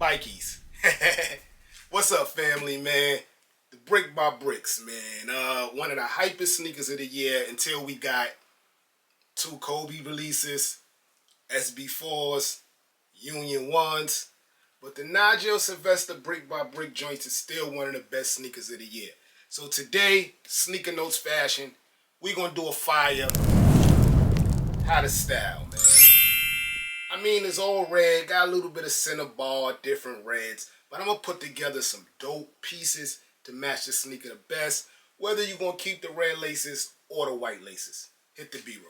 Bikies. What's up, family, man? The Brick by Bricks, man. One of the hypest sneakers of the year until we got two Kobe releases, SB4s, Union 1s. But the Nigel Sylvester Brick by Brick joints is still one of the best sneakers of the year. So today, Sneaker Notes fashion, we're going to do a fire how to style, man. I mean, it's all red, got a little bit of center bar, different reds, but I'm going to put together some dope pieces to match the sneaker the best, whether you're going to keep the red laces or the white laces. Hit the B-roll.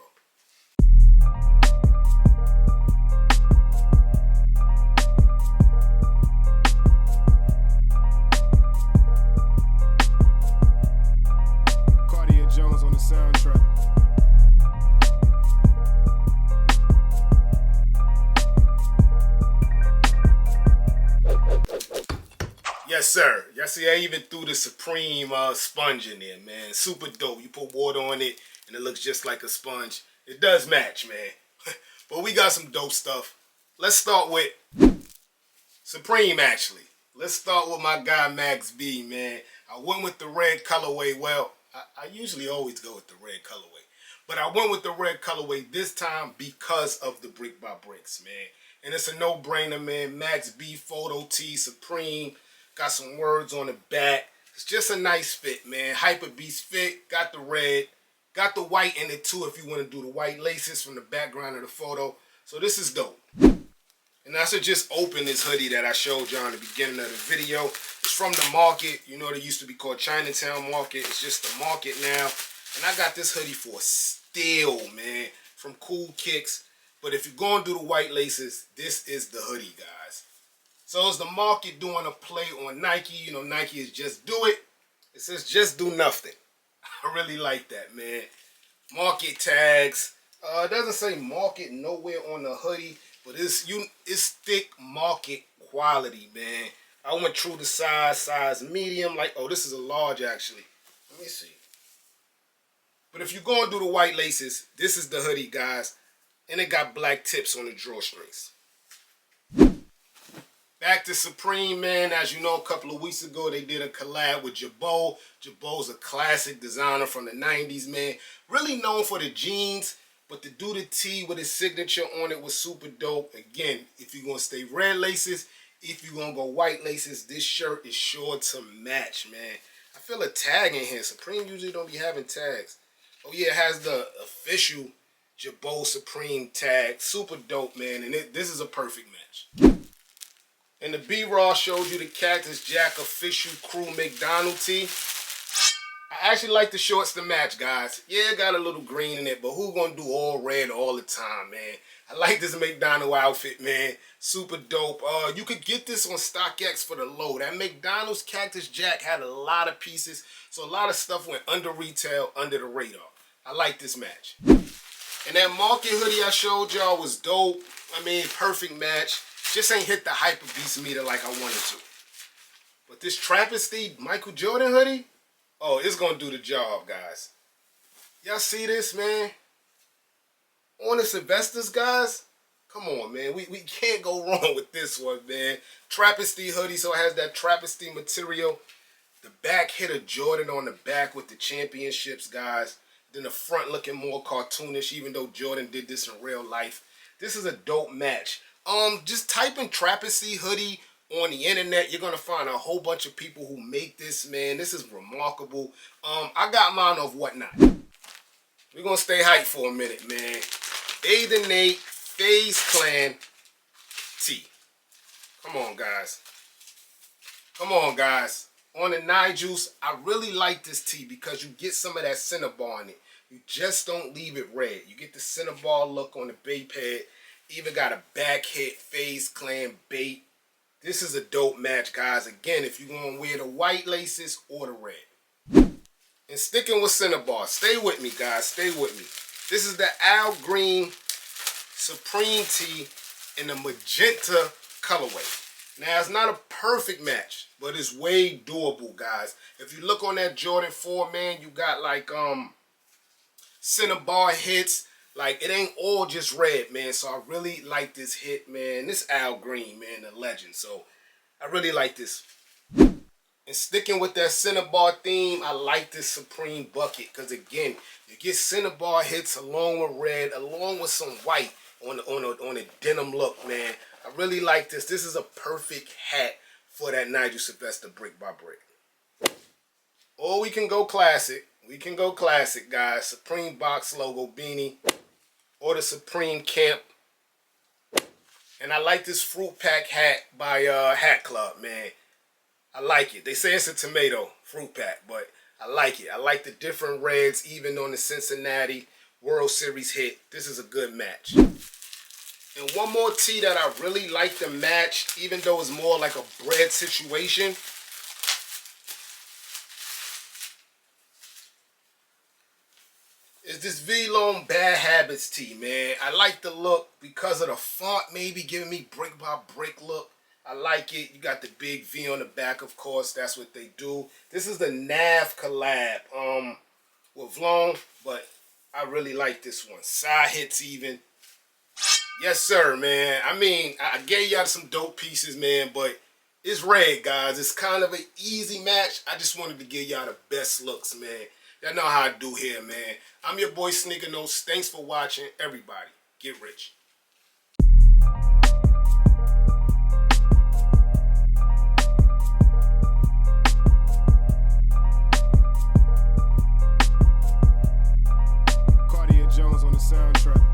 On the soundtrack. Yes, sir. Y'all see, I even threw the Supreme sponge in there, man. Super dope. You put water on it, and it looks just like a sponge. It does match, man. But we got some dope stuff. Let's start with Supreme, actually. Let's start with my guy, Max B, man. I went with the red colorway. Well, I usually always go with the red colorway. But I went with the red colorway this time because of the Brick by Bricks, man. And it's a no-brainer, man. Max B Photo T Supreme. Got some words on the back. It's just a nice fit, man. HYPEST fit. Got the red. Got the white in it, too, if you want to do the white laces from the background of the photo. So this is dope. And I should just open this hoodie that I showed y'all in the beginning of the video. It's from the market. You know, they used to be called Chinatown Market. It's just the market now. And I got this hoodie for a steal, man, from Cool Kicks. But if you're going to do the white laces, this is the hoodie, guys. So it's the market doing a play on Nike. You know, Nike is just do it. It says just do nothing. I really like that, man. Market tags. It doesn't say market nowhere on the hoodie. But it's thick market quality, man. I went true to size medium. Like, oh, this is a large, actually. Let me see. But if you're going to do the white laces, this is the hoodie, guys. And it got black tips on the drawstrings. Back to Supreme, man. As you know, a couple of weeks ago, they did a collab with Jabot. Jabot's a classic designer from the 90s, man. Really known for the jeans. But to do the T with his signature on it was super dope. Again, if you're going to stay red laces, if you're going to go white laces, this shirt is sure to match, man. I feel a tag in here. Supreme usually don't be having tags. Oh, yeah, it has the official Jabot Supreme tag. Super dope, man. And this is a perfect match. And the B-Raw showed you the Cactus Jack official Crew McDonald tee. I actually like the shorts to match, guys. Yeah, it got a little green in it, but who gonna do all red all the time, man? I like this McDonald outfit, man. Super dope. You could get this on StockX for the low. That McDonald's Cactus Jack had a lot of pieces, so a lot of stuff went under retail, under the radar. I like this match. And that market hoodie I showed y'all was dope. I mean, perfect match. Just ain't hit the HYPEST meter like I wanted to. But this Trappist Michael Jordan hoodie, oh, it's going to do the job, guys. Y'all see this, man? On the Sylvesters, guys? Come on, man. We can't go wrong with this one, man. Trappist hoodie, so it has that Trappist material. The back hit a Jordan on the back with the championships, guys. Then the front looking more cartoonish, even though Jordan did this in real life. This is a dope match. Just type in Trappist hoodie on the internet. You're going to find a whole bunch of people who make this, man. This is remarkable. I got mine off Whatnot. We're going to stay hyped for a minute, man. Aiden Nate, FaZe Clan, T. Come on, guys. Come on, guys. On the Nigels, I really like this tee because you get some of that center bar in it. You just don't leave it red. You get the center bar look on the bait pad. Even got a back hit, FaZe Clan bait. This is a dope match, guys. Again, if you're going to wear the white laces or the red. And sticking with center bar. Stay with me, guys. Stay with me. This is the Al Green Supreme tee in the magenta colorway. Now, it's not a perfect match, but it's way doable, guys. If you look on that Jordan 4, man, you got like center bar hits. Like, it ain't all just red, man. So I really like this hit, man. This Al Green, man, the legend. So I really like this. And sticking with that center bar theme, I like this Supreme bucket because again, you get center bar hits along with red, along with some white on a denim look, man. I really like this. This is a perfect hat for that Nigel Sylvester brick by brick. Or we can go classic. We can go classic, guys. Supreme box logo beanie or the Supreme Camp. And I like this fruit pack hat by Hat Club, man. I like it. They say it's a tomato fruit pack, but I like it. I like the different reds, even on the Cincinnati World Series hit. This is a good match. And one more tee that I really like to match, even though it's more like a bread situation. Is this V-Lone Bad Habits tee, man. I like the look because of the font, maybe giving me brick by brick look. I like it. You got the big V on the back, of course. That's what they do. This is the Nav collab with Vlone, but I really like this one. Side hits even. Yes, sir, man. I mean, I gave y'all some dope pieces, man, but it's red, guys. It's kind of an easy match. I just wanted to give y'all the best looks, man. Y'all know how I do here, man. I'm your boy Sneaker Notes. Thanks for watching. Everybody, get rich. Jones on the soundtrack.